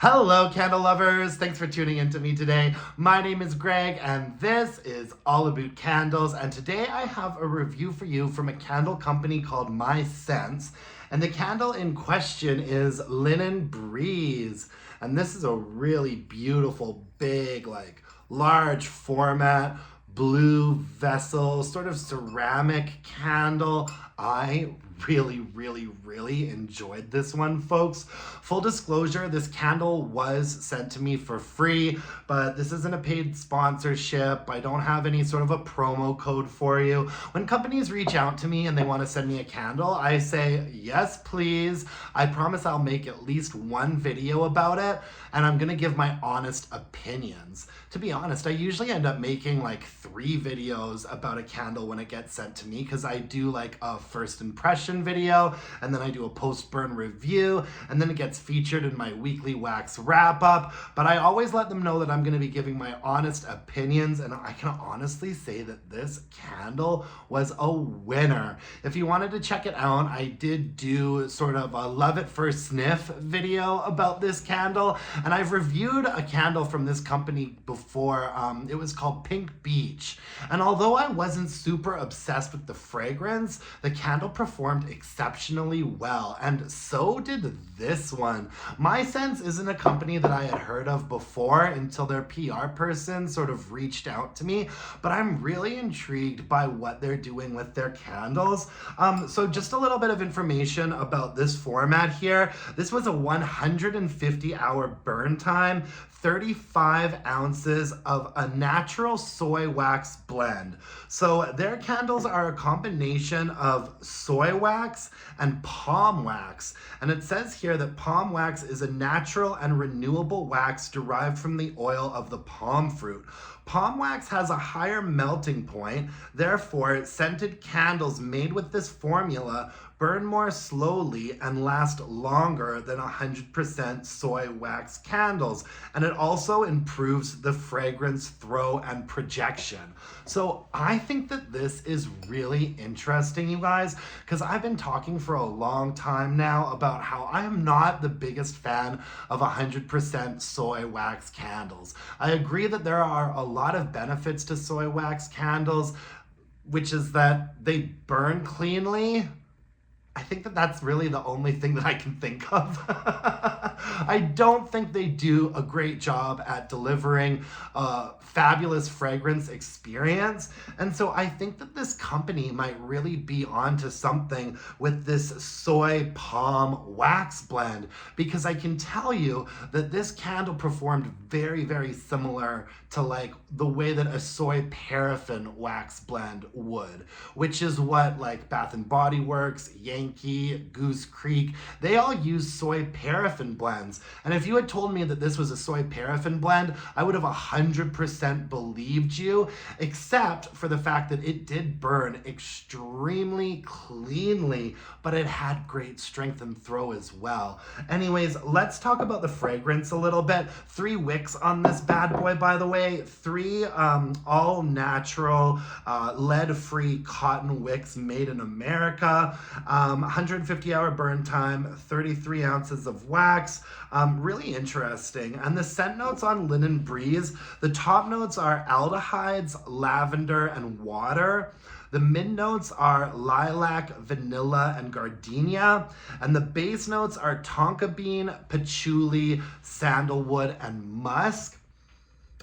Hello, candle lovers. Thanks for tuning in to me today. My name is Greg, and this is all about candles. And today I have a review for you from a candle company called M&Sense. And the candle in question is Linen Breeze. And this is a really beautiful, big, large format, blue vessel, sort of ceramic candle. I really enjoyed this one, folks. Full disclosure, this candle was sent to me for free, but this isn't a paid sponsorship. I don't have any sort of a promo code for you. When companies reach out to me and they want to send me a candle, I say, yes, please. I promise I'll make at least one video about it, and I'm gonna give my honest opinions. To be honest, I usually end up making like 3 videos about a candle when it gets sent to me, because I do like a first impression video, and then I do a post-burn review, and then it gets featured in my weekly wax wrap-up. But I always let them know that I'm going to be giving my honest opinions, and I can honestly say that this candle was a winner. If you wanted to check it out, I did do sort of a love at first sniff video about this candle, and I've reviewed a candle from this company before. It was called Pink Beach, and although I wasn't super obsessed with the fragrance, the candle performed exceptionally well, and so did this one. M&Sense isn't a company that I had heard of before until their PR person sort of reached out to me, but I'm really intrigued by what they're doing with their candles. So just a little bit of information about this format here. This was a 150-hour burn time, 35 ounces of a natural soy wax blend. So their candles are a combination of soy wax and palm wax. And it says here that palm wax is a natural and renewable wax derived from the oil of the palm fruit. Palm wax has a higher melting point, therefore scented candles made with this formula burn more slowly and last longer than 100% soy wax candles. And it also improves the fragrance throw and projection. So I think that this is really interesting, you guys, because I've been talking for a long time now about how I am not the biggest fan of 100% soy wax candles. I agree that there are a lot of benefits to soy wax candles, which is that they burn cleanly. I think that that's really the only thing that I can think of. I don't think they do a great job at delivering a fabulous fragrance experience. And so I think that this company might really be onto something with this soy palm wax blend, because I can tell you that this candle performed very similar to like the way that a soy paraffin wax blend would, which is what like Bath and Body Works, Yankee, Goose Creek, they all use soy paraffin blends. And if you had told me that this was a soy paraffin blend, I would have 100% believed you, except for the fact that it did burn extremely cleanly, but it had great strength and throw as well. Anyways, let's talk about the fragrance a little bit. 3 wicks on this bad boy, by the way. 3 all natural, lead-free cotton wicks made in America. 150-hour burn time, 33 ounces of wax. Really interesting. And the scent notes on Linen Breeze, the top notes are aldehydes, lavender, and water. The mid notes are lilac, vanilla, and gardenia. And the base notes are tonka bean, patchouli, sandalwood, and musk.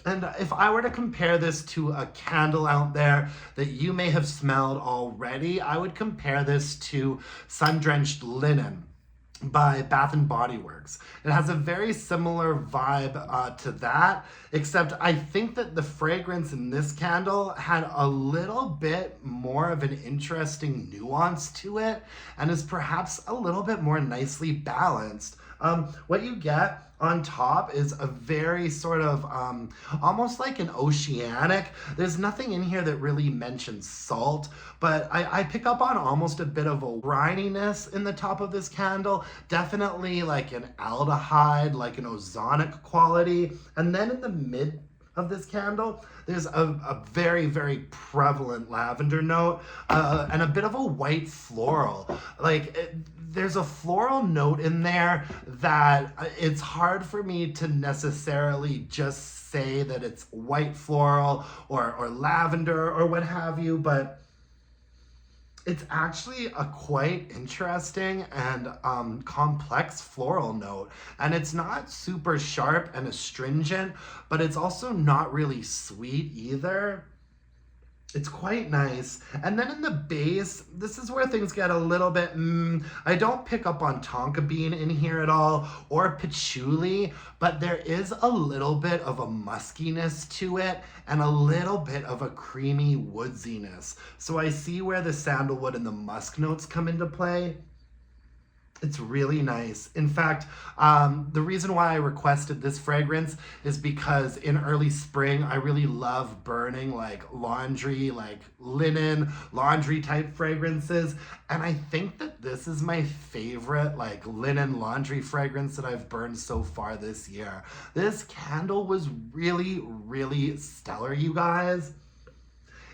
And if I were to compare this to a candle out there that you may have smelled already, I would compare this to Sun-Drenched Linen by Bath and Body Works. It has a very similar vibe to that, except I think that the fragrance in this candle had a little bit more of an interesting nuance to it, and is perhaps a little bit more nicely balanced. What you get on top is a very sort of almost like an oceanic. There's nothing in here that really mentions salt, but I pick up on almost a bit of a brininess in the top of this candle. Definitely like an aldehyde, like an ozonic quality. And then in the mid of this candle, there's a very prevalent lavender note and a bit of a white floral. there's a floral note in there that it's hard for me to necessarily just say that it's white floral or lavender or what have you, but it's actually a quite interesting and complex floral note. And it's not super sharp and astringent, but it's also not really sweet either. It's quite nice. And then in the base, this is where things get a little bit, I don't pick up on tonka bean in here at all, or patchouli, but there is a little bit of a muskiness to it and a little bit of a creamy woodsiness. So I see where the sandalwood and the musk notes come into play. It's really nice. In fact, the reason why I requested this fragrance is because in early spring, I really love burning like laundry, like linen, laundry type fragrances. And I think that this is my favorite like linen laundry fragrance that I've burned so far this year. This candle was really, really stellar, you guys.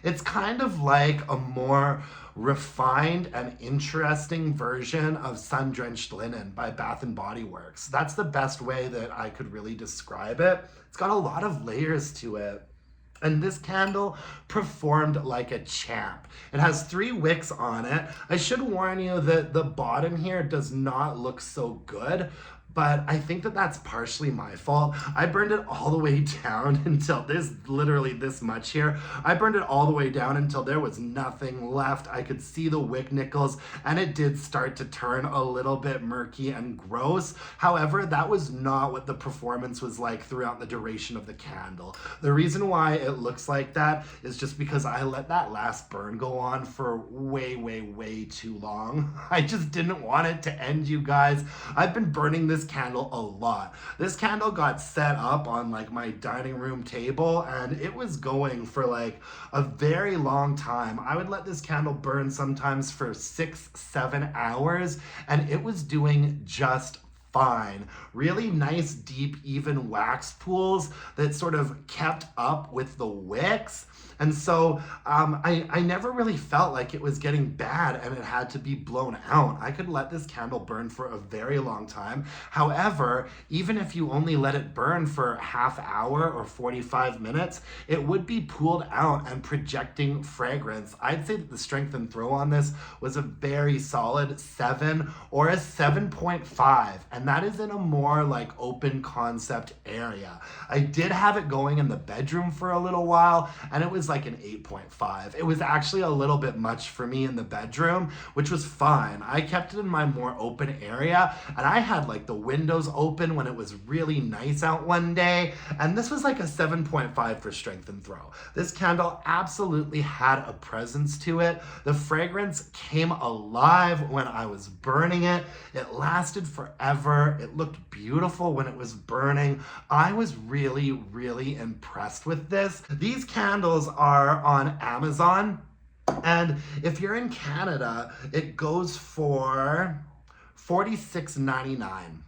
It's kind of like a more refined and interesting version of Sun Drenched Linen by Bath and Body Works. That's the best way that I could really describe it. It's got a lot of layers to it. And this candle performed like a champ. It has 3 wicks on it. I should warn you that the bottom here does not look so good, but I think that that's partially my fault. I burned it all the way down until there's literally this much here. I burned it all the way down until there was nothing left. I could see the wick nickels and it did start to turn a little bit murky and gross. However, that was not what the performance was like throughout the duration of the candle. The reason why it looks like that is just because I let that last burn go on for way, way, way too long. I just didn't want it to end, you guys. I've been burning this candle a lot. This candle got set up on like my dining room table and it was going for like a very long time. I would let this candle burn sometimes for 6-7 hours and it was doing just fine. Really nice, deep, even wax pools that sort of kept up with the wicks. And so I never really felt like it was getting bad and it had to be blown out. I could let this candle burn for a very long time. However, even if you only let it burn for half hour or 45 minutes, it would be pooled out and projecting fragrance. I'd say that the strength and throw on this was a very solid 7 or a 7.5. And that is in a more like open concept area. I did have it going in the bedroom for a little while and it was like an 8.5. It was actually a little bit much for me in the bedroom, which was fine. I kept it in my more open area and I had like the windows open when it was really nice out one day. And this was like a 7.5 for strength and throw. This candle absolutely had a presence to it. The fragrance came alive when I was burning it. It lasted forever. It looked beautiful when it was burning. I was really, really impressed with this. These candles are on Amazon, and if you're in Canada, it goes for $46.99.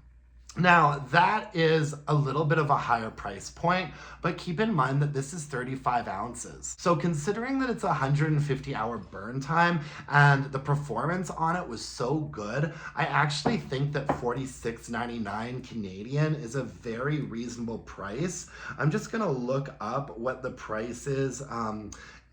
Now, that is a little bit of a higher price point, but keep in mind that this is 35 ounces. So considering that it's a 150-hour burn time and the performance on it was so good, I actually think that $46.99 Canadian is a very reasonable price. I'm just gonna look up what the price is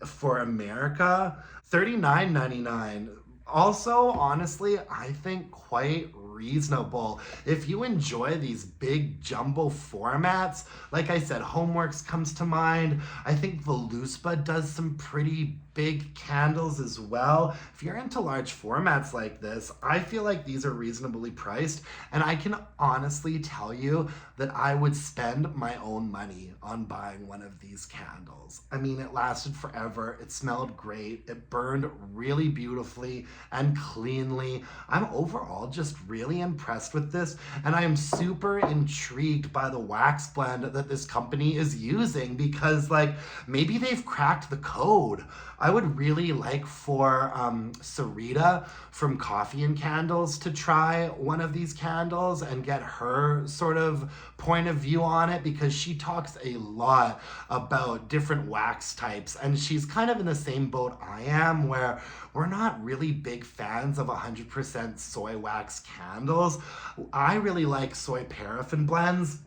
for America. $39.99. Also, honestly, I think quite reasonable. If you enjoy these big jumbo formats, like I said, Homeworks comes to mind. I think Voluspa does some pretty big candles as well. If you're into large formats like this, I feel like these are reasonably priced, and I can honestly tell you that I would spend my own money on buying one of these candles. I mean, it lasted forever. It smelled great. It burned really beautifully and cleanly. I'm overall just really really impressed with this, and I am super intrigued by the wax blend that this company is using, because like maybe they've cracked the code. I would really like for Sarita from Coffee and Candles to try one of these candles and get her sort of point of view on it, because she talks a lot about different wax types, and she's kind of in the same boat I am, where we're not really big fans of 100% soy wax candles. I really like soy paraffin blends.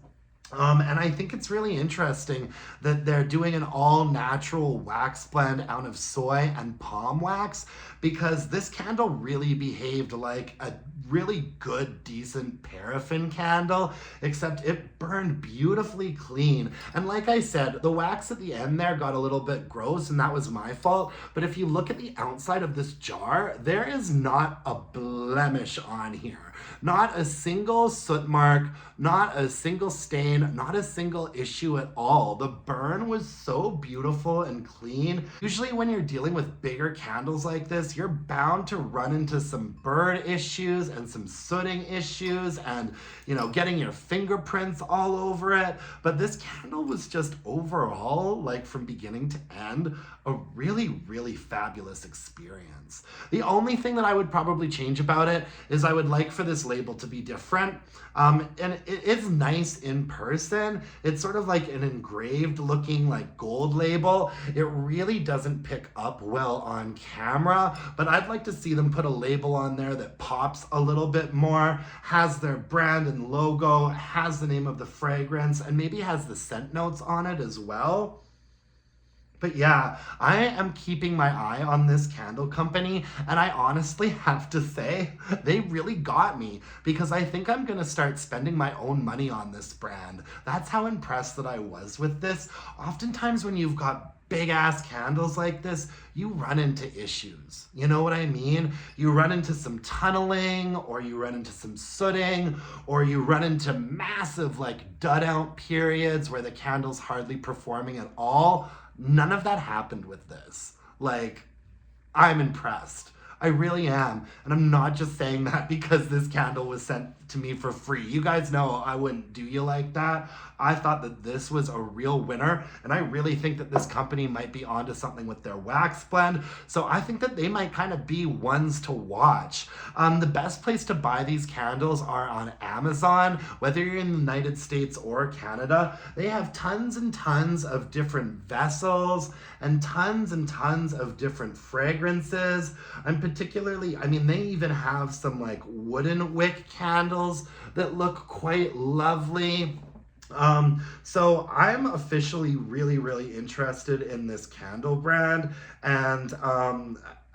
And I think it's really interesting that they're doing an all-natural wax blend out of soy and palm wax, because this candle really behaved like a really good, decent paraffin candle, except it burned beautifully clean. And like I said, the wax at the end there got a little bit gross, and that was my fault. But if you look at the outside of this jar, there is not a blemish on here. Not a single soot mark, not a single stain, not a single issue at all. The burn was so beautiful and clean. Usually when you're dealing with bigger candles like this, you're bound to run into some burn issues and some sooting issues and, you know, getting your fingerprints all over it. But this candle was just overall, like from beginning to end, a really, really fabulous experience. The only thing that I would probably change about it is I would like for this label to be different. And it is nice in person. It's sort of like an engraved looking like gold label. It really doesn't pick up well on camera, but I'd like to see them put a label on there that pops a little bit more, has their brand and logo, has the name of the fragrance, and maybe has the scent notes on it as well. But yeah, I am keeping my eye on this candle company, and I honestly have to say, they really got me, because I think I'm gonna start spending my own money on this brand. That's how impressed that I was with this. Oftentimes when you've got big ass candles like this, you run into issues. You know what I mean? You run into some tunneling, or you run into some sooting, or you run into massive like dud out periods where the candle's hardly performing at all. None of that happened with this. Like, I'm impressed. I really am. And I'm not just saying that because this candle was sent to me for free. You guys know I wouldn't do you like that. I thought that this was a real winner, and I really think that this company might be onto something with their wax blend. So I think that they might kind of be ones to watch. The best place to buy these candles are on Amazon, whether you're in the United States or Canada. They have tons and tons of different vessels and tons of different fragrances. And particularly, I mean, they even have some like wooden wick candles that look quite lovely. So I'm officially really interested in this candle brand, and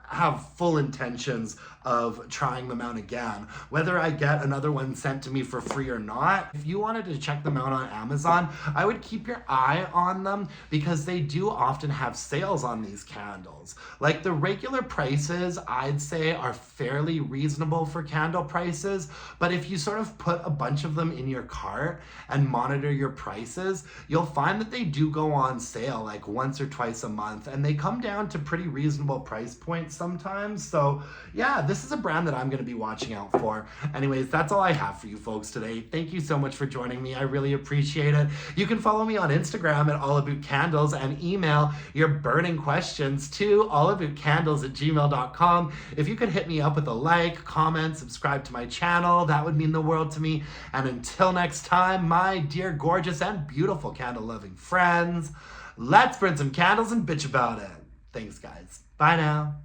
have full intentions of trying them out again, whether I get another one sent to me for free or not. If you wanted to check them out on Amazon, I would keep your eye on them, because they do often have sales on these candles. Like the regular prices, I'd say, are fairly reasonable for candle prices, but if you sort of put a bunch of them in your cart and monitor your prices, you'll find that they do go on sale like once or twice a month, and they come down to pretty reasonable price points sometimes. So yeah, this is a brand that I'm going to be watching out for. Anyways, that's all I have for you folks today. Thank you so much for joining me. I really appreciate it. You can follow me on Instagram at allaboutcandles, and email your burning questions to allaboutcandles@gmail.com. If you could hit me up with a like, comment, subscribe to my channel, that would mean the world to me. And until next time, my dear gorgeous and beautiful candle loving friends, let's burn some candles and bitch about it. Thanks guys. Bye now.